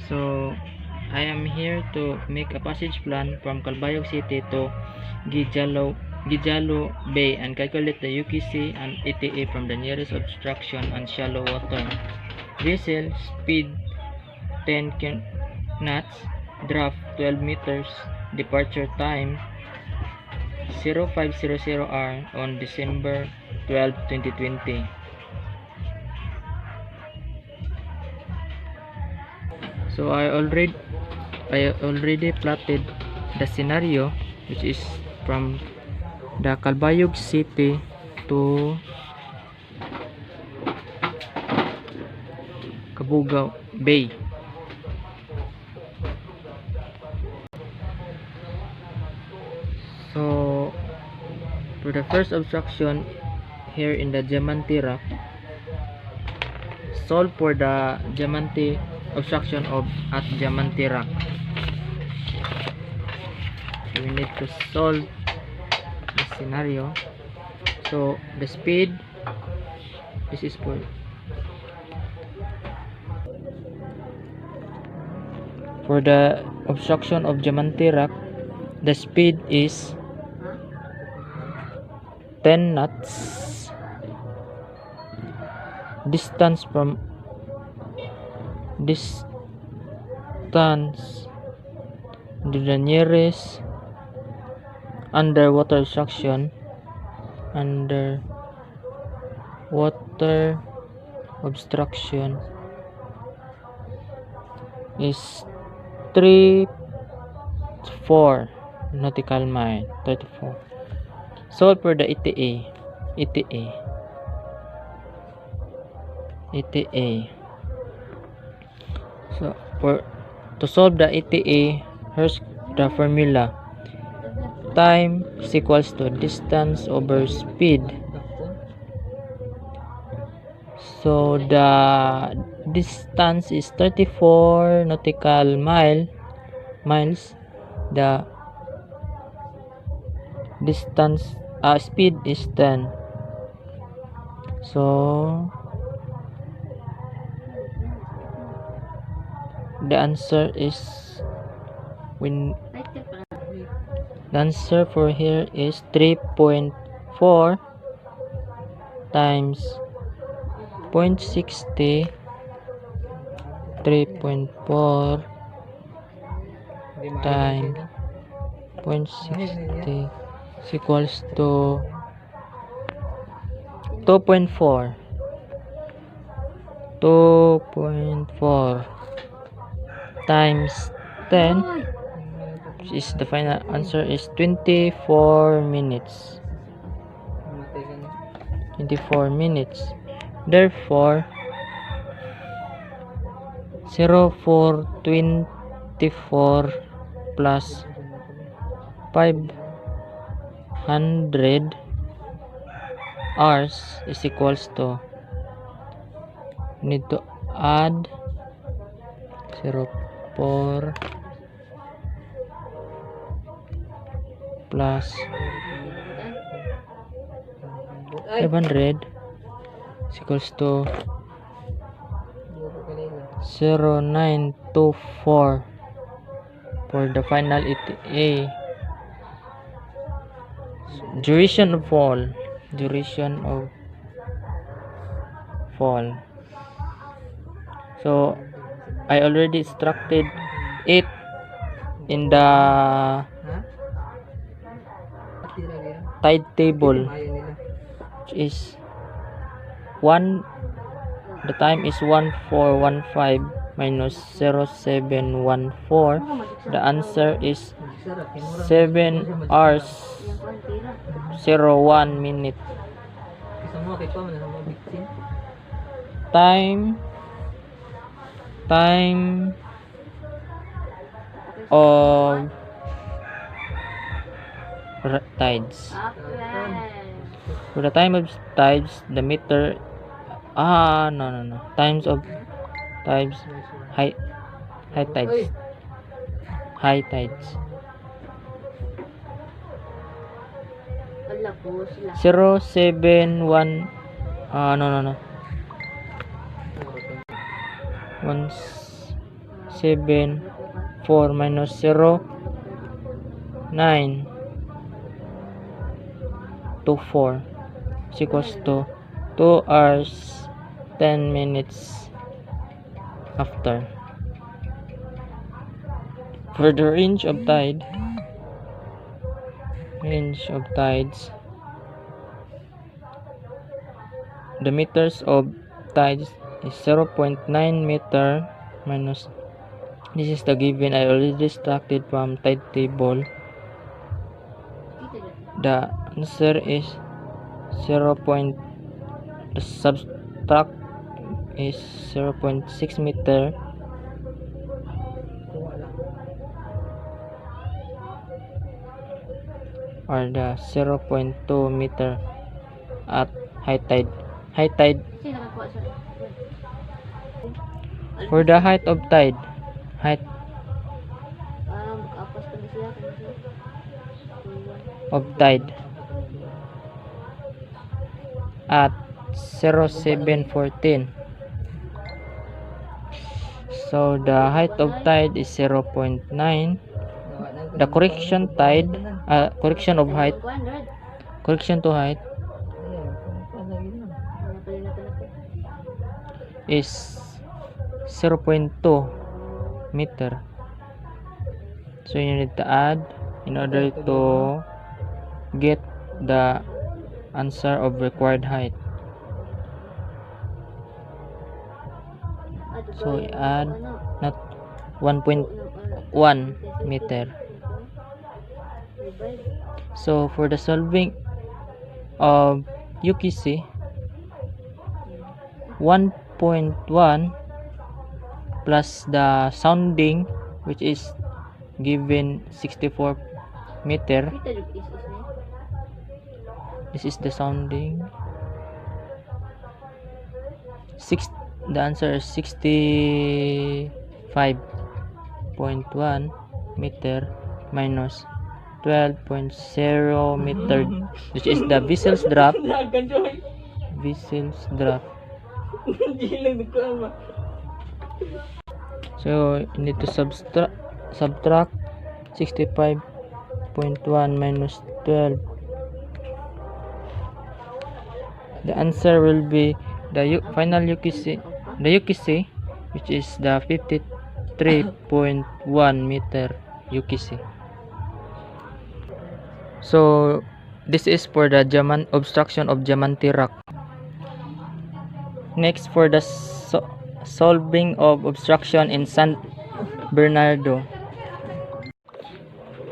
So I am here to make a passage plan from Calbayog City to Gijalo Bay and calculate the UKC and ETA from the nearest obstruction and shallow water. Vessel speed 10 knots, draft 12 meters, departure time 0500 on December 12, 2020. So I already plotted the scenario, which is from the Calbayog City to Cabugao Bay. So for the first obstruction here in the Diamante Rock, solve for the Diamante obstruction at Diamante Rock. So we need to solve the scenario. So the speed, this is for the obstruction of Diamante Rock, the speed is 10 knots. Distance to the nearest underwater obstruction is 34 nautical mile. 34. Solve for the ETA. So to solve the ETA, here's the formula. Time is equals to distance over speed. So the distance is 34 nautical miles. The distance speed is 10. So the answer for here is 3.4 times 0.60. 3.4 times 0.60 is equals to 2.4 times 10, which is the final answer is 24 minutes. Therefore 0424 plus 500 hours is equals to, need to add 04 plus 500 is equals to 0924 for the final ETA. Duration of fall. So I already extracted it in the tide table, which is the time is 1415 minus 0714. The answer is 7 hours 01 minute. Time of tides. For the time of tides, the meter times of tides, high tides 071 1 0.74 minus 0.924 is equals to 2 hours 10 minutes after. For the range of tides, the meters of tides is 0.9 meter minus, this is the given I already extracted from tide table. The answer is 0. The subtract is 0.6 meter or the 0.2 meter at high tide. For the height of tide, at 0714. So the height of tide is 0.9. The correction to height is 0.2 meter. So you need to add in order to get the answer of required height. So add not 1.1 meter. So for the solving of UKC, 1.1 plus the sounding, which is given 64 meter. This is the sounding. The answer is 65.1 meter minus 12.0 meter, which is the vessel's draft. So you need to subtract 65.1 minus 12. The answer will be the final UKC, which is the 53.1 meter UKC. So this is for the obstruction of Diamante Rock. Next, for the solving of obstruction in San Bernardo.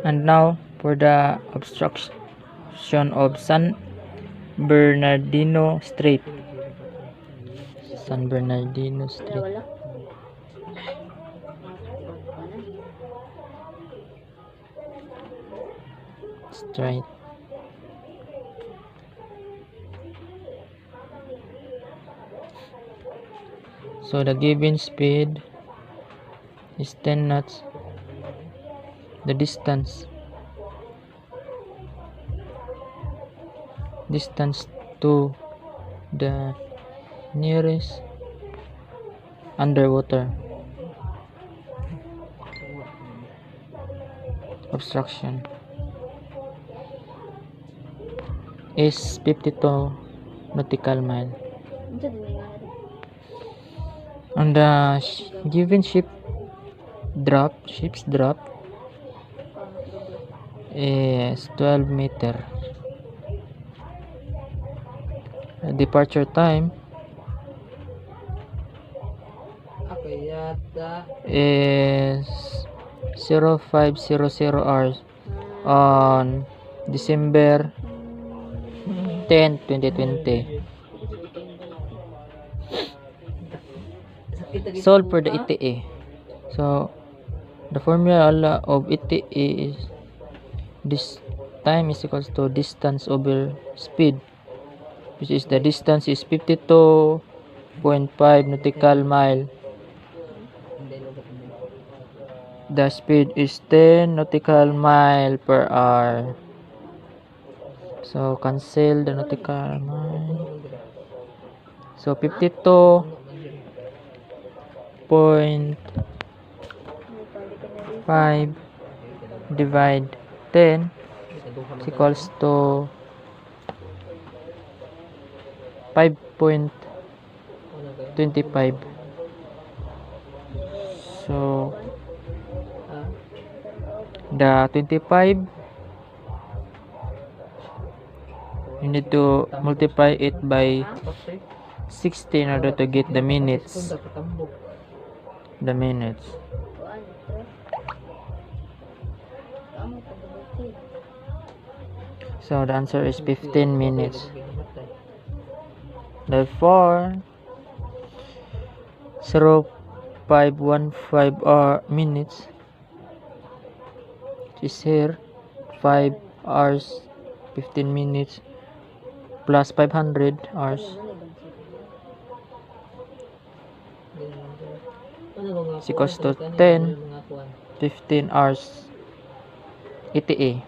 And now for the obstruction of San Bernardino Strait. So the given speed is 10 knots. The distance to the nearest underwater obstruction is 52 nautical mile. And the given ship's drop is 12 meter. Departure time is 0500 hours on December 10, 2020. Solve for the ETA. So the formula of ETA is this time is equals to distance over speed, which is the distance is 52.5 nautical mile. The speed is 10 nautical mile per hour. So cancel the nautical mile. So 52.5 5 divide 10 is equals to 5.25. So the 25, you need to multiply it by 60 in order to get the minutes. So the answer is 15 minutes. Therefore 0.515 minutes is here. 5 hours 15 minutes plus 500 hours is equals to 10 15 hours ETA.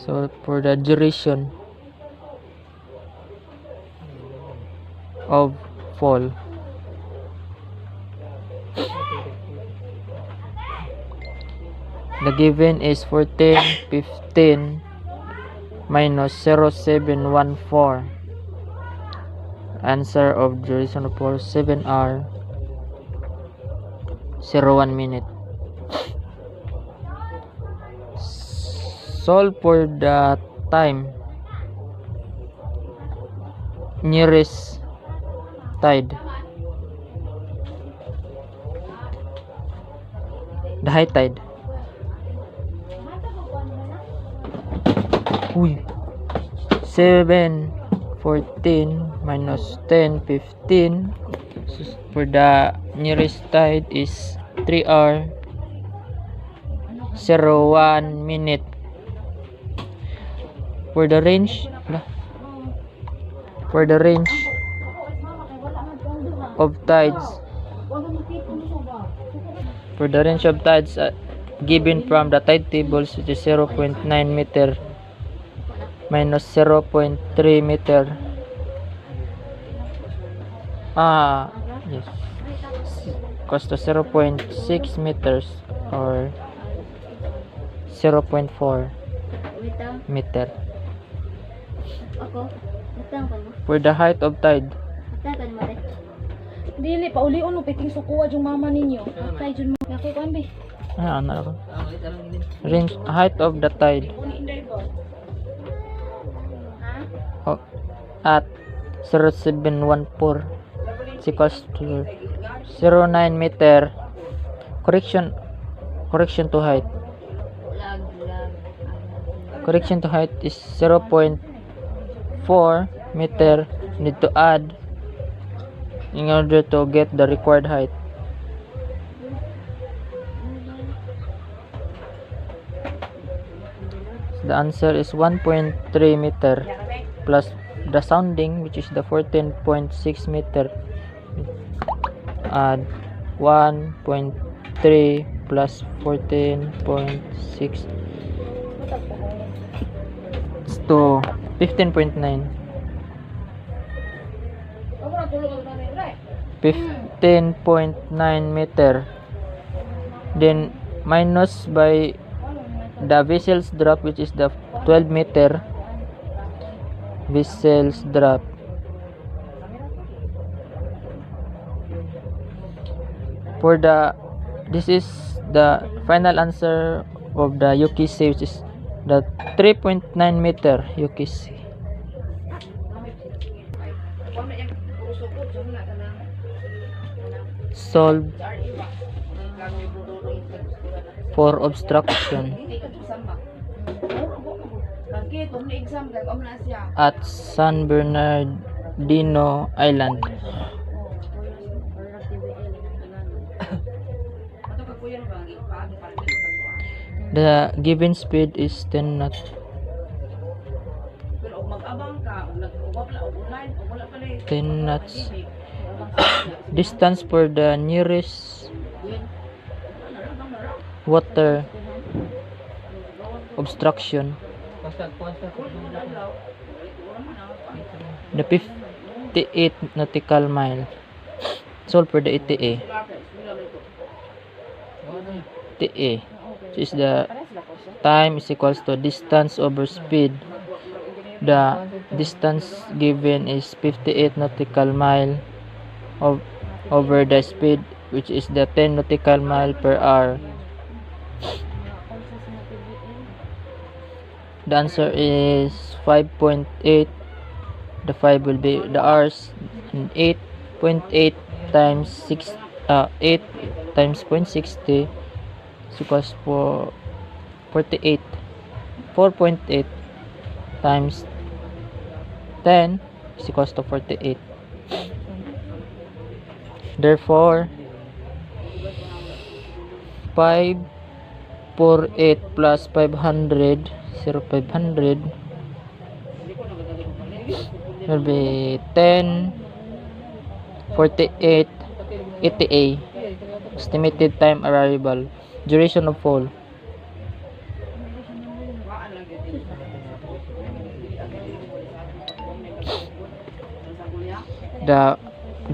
So for the duration of fall, the given is 14:15 minus 0714. Answer of duration of fall 7 hour 01 minute. Solve for the time nearest tide. The high tide. 7:14 minus 10:15. So for the nearest tide is 3 hour 01 minute. For the range of tides, given from the tide tables, which is 0.9 meter minus 0.3 meter, yes, equals to 0.6 meters or 0.4 meter. For the height of tide, dili pa ulion mo piking sukuha yung mama ninyo. Tay jud mo ako kan be. Range height of the tide at 0714 is equals to 09 meter. Correction to height. Correction to height is 0.4 meter. Need to add in order to get the required height. The answer is 1.3 meter plus the sounding, which is the 14.6 meter. Add 1.3 plus 14.6 to 15.9. 15.9 meter. Then minus by the vessel's drop, which is the 12 meter vessel's drop. For this is the final answer of the UKC, which is the 3.9 meter UKC. Solve for obstruction at San Bernardino Island. The given speed is 10 knots. Distance for the nearest water obstruction, the 58 nautical mile. solve for the ETA. ETA, which is the time is equals to distance over speed. The distance given is 58 nautical mile over the speed, which is the 10 nautical mile per hour. The answer is 5.8. The 5 will be the hours, and 8.8 times 8 times 0.60 is equals for 48. 4.8 times 10 is equals to 48. Therefore, 548 plus 500 will be 10:48 ETA. Estimated time arrival. Duration of fall. The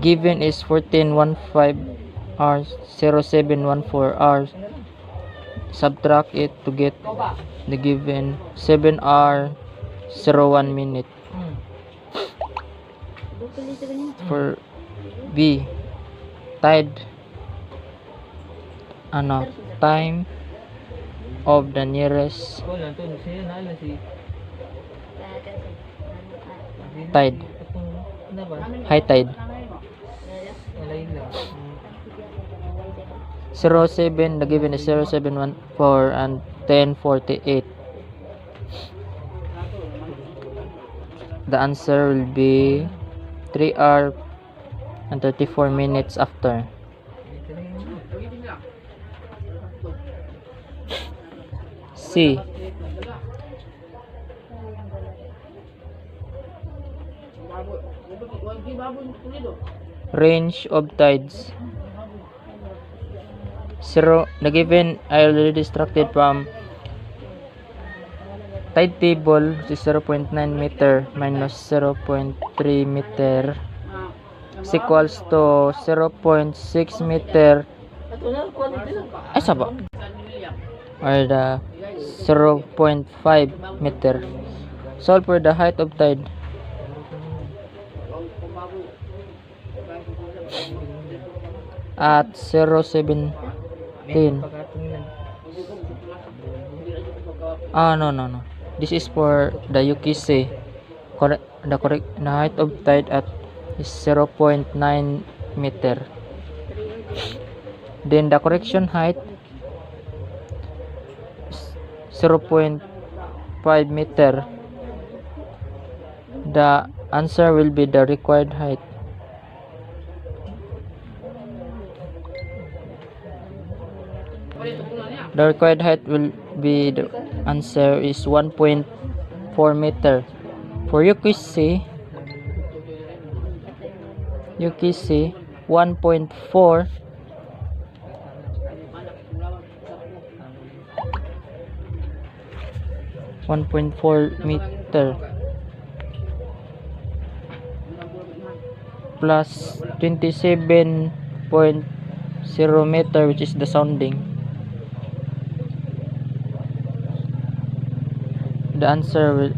given is 14:15 hours, 07:14 hours. Subtract it to get the given 7 hour 01 minute. For B, tide, time of the nearest tide, high tide. 07, the given is 07:14 and 10:48. The answer will be 3 hours and 34 minutes after. C, range of tides. The given, I already distracted from tide table, which is 0.9 meter minus 0.3 meter is equals to 0.6 meter or the 0.5 meter. Solve for the height of tide. At 0.17. No. This is for the UKC. The height of tide at is 0.9 meter. Then the correction height is 0.5 meter. The answer will be the required height. The required height will be, the answer is 1.4 meter. For UKC 1.4 meter plus 27.0 meter, which is the sounding. The answer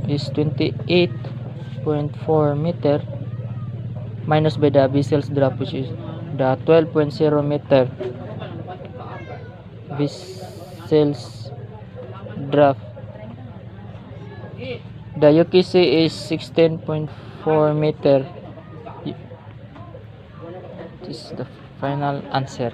is 28.4 meter minus by the Wessel's drop, which is the 12.0 meter Wessel's drop. The UKC is 16.4 meter. This is the final answer.